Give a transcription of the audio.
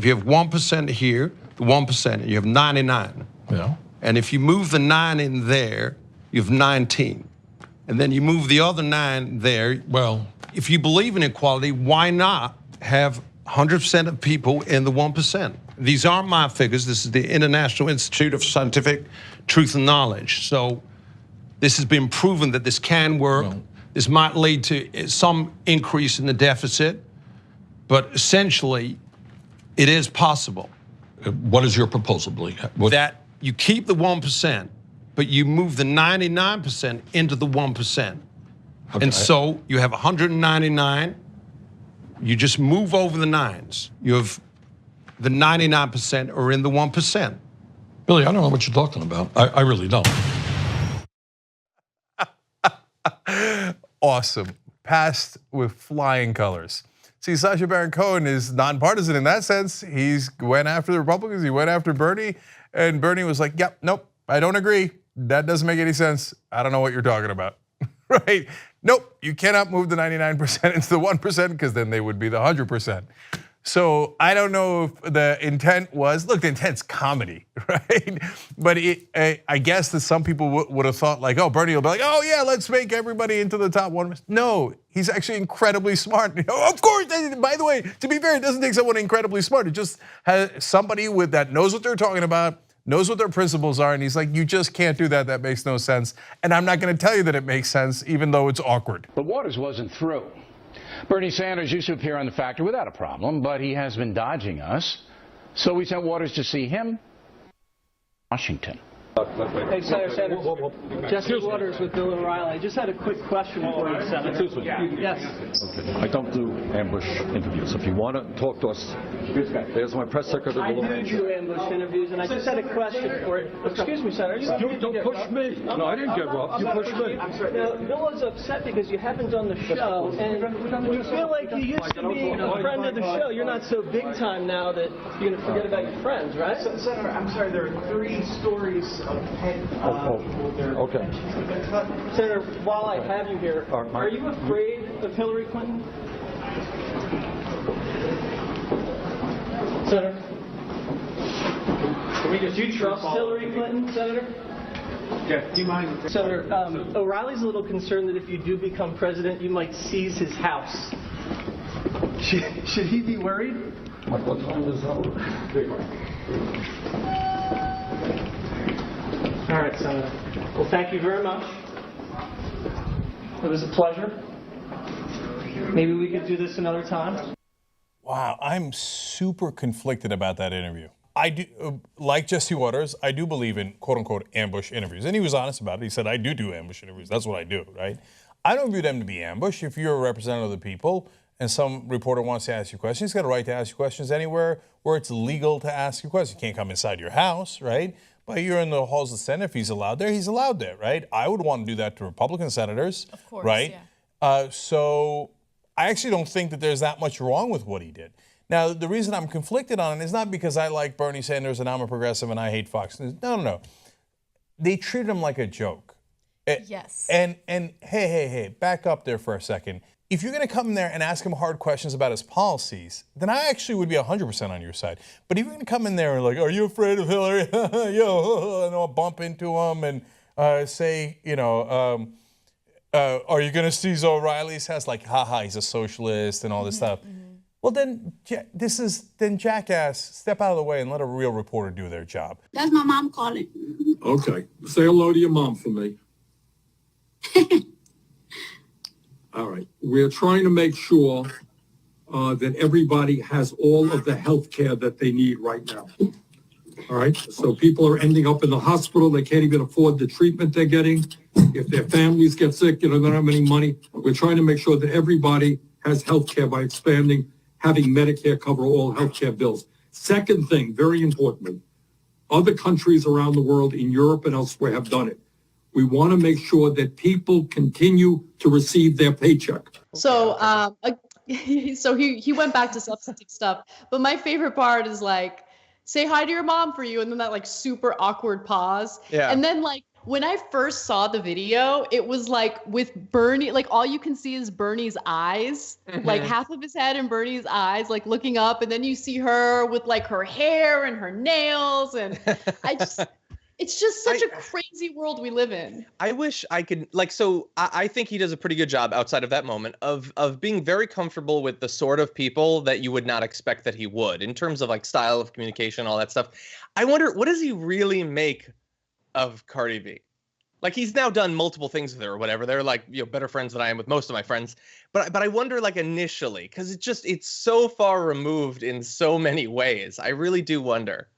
If you have 1% here, the 1%, you have 99. Yeah. And if you move the 9 in there, you have 19. And then you move the other 9 there. Well, if you believe in equality, why not have 100% of people in the 1%? These aren't my figures. This is the International Institute of Scientific Truth and Knowledge. So this has been proven that this can work. Well, this might lead to some increase in the deficit, but essentially, it is possible. What is your proposal, Lee? That you keep the 1%, but you move the 99% into the 1%. Okay. And so you have 199, you just move over the 9s. You have the 99% are in the 1%. Billy, I don't know what you're talking about. I really don't. Awesome. Passed with flying colors. See, Sacha Baron Cohen is nonpartisan in that sense. He went after the Republicans, he went after Bernie, and Bernie was like, yep, nope, I don't agree. That doesn't make any sense. I don't know what you're talking about, right? Nope, you cannot move the 99% into the 1% because then they would be the 100%. So I don't know if the intent was, look, the intent's comedy, right? But I guess that some people would have thought like, oh, Bernie will be like, oh yeah, let's make everybody into the top 1%. No, he's actually incredibly smart. Of course, by the way, to be fair, it doesn't take someone incredibly smart. It just has somebody with that knows what they're talking about, knows what their principles are, and he's like, you just can't do that, that makes no sense. And I'm not gonna tell you that it makes sense, even though it's awkward. But Waters wasn't through. Bernie Sanders used to appear on The Factor without a problem, but he has been dodging us. So we sent Waters to see him, Washington. Hey, Senator Sanders. Jesse Waters with Bill O'Reilly. I just had a quick question for you, Senator. Yes. Okay. I don't do ambush interviews. If you want to talk to us, there's my press secretary. I do ambush interviews, and I just had a question for you. Excuse me, Senator. You don't push me. No, I didn't get robbed. You pushed me. Now, Bill is upset because you haven't done the show, and we feel like you used to be a friend of the show. You're not so big time now that you're going to forget about your friends, right? Senator, I'm sorry, there are 3 stories of okay. Senator, while I have you here, are you afraid of Hillary Clinton? Senator? Do you trust Hillary Clinton, Senator? Yeah, do you mind? Senator, O'Reilly's a little concerned that if you do become president, you might seize his house. Should he be worried? What time is All right, Senator. Well, thank you very much. It was a pleasure. Maybe we could do this another time. Wow, I'm super conflicted about that interview. I do, like Jesse Waters, I do believe in quote unquote ambush interviews. And he was honest about it. He said, I do ambush interviews. That's what I do, right? I don't view them to be ambush. If you're a representative of the people and some reporter wants to ask you questions, he's got a right to ask you questions anywhere where it's legal to ask you questions. You can't come inside your house, right? But you're in the halls of the Senate. If he's allowed there, he's allowed there, right? I would want to do that to Republican senators, of course, right? Yeah. So I actually don't think that there's that much wrong with what he did. Now, the reason I'm conflicted on it is not because I like Bernie Sanders and I'm a progressive and I hate Fox News. No. They treated him like a joke. Yes. And hey, back up there for a second. If you're going to come in there and ask him hard questions about his policies, then I actually would be 100% on your side. But if you're going to come in there and like, are you afraid of Hillary? Yo, and I'll bump into him and say, are you going to seize O'Reilly's house? Like, haha, he's a socialist and all this stuff. Mm-hmm. Well, then jackass, step out of the way and let a real reporter do their job. That's my mom calling. Okay, say hello to your mom for me. All right, we're trying to make sure that everybody has all of the health care that they need right now. All right, so people are ending up in the hospital. They can't even afford the treatment they're getting. If their families get sick, they don't have any money. We're trying to make sure that everybody has health care by having Medicare cover all health care bills. Second thing, very importantly, other countries around the world in Europe and elsewhere have done it. We want to make sure that people continue to receive their paycheck. So, so he went back to substantive stuff. But my favorite part is like, say hi to your mom for you, and then that like super awkward pause. Yeah. And then like when I first saw the video, it was like with Bernie, like all you can see is Bernie's eyes, like half of his head and Bernie's eyes, like looking up, and then you see her with like her hair and her nails, and it's just such a crazy world we live in. I wish I could, like, so I think he does a pretty good job outside of that moment of being very comfortable with the sort of people that you would not expect that he would in terms of like style of communication, all that stuff. I wonder, what does he really make of Cardi B? Like, he's now done multiple things with her or whatever. They're like, you know, better friends than I am with most of my friends. But I wonder, like, initially, because it's so far removed in so many ways. I really do wonder.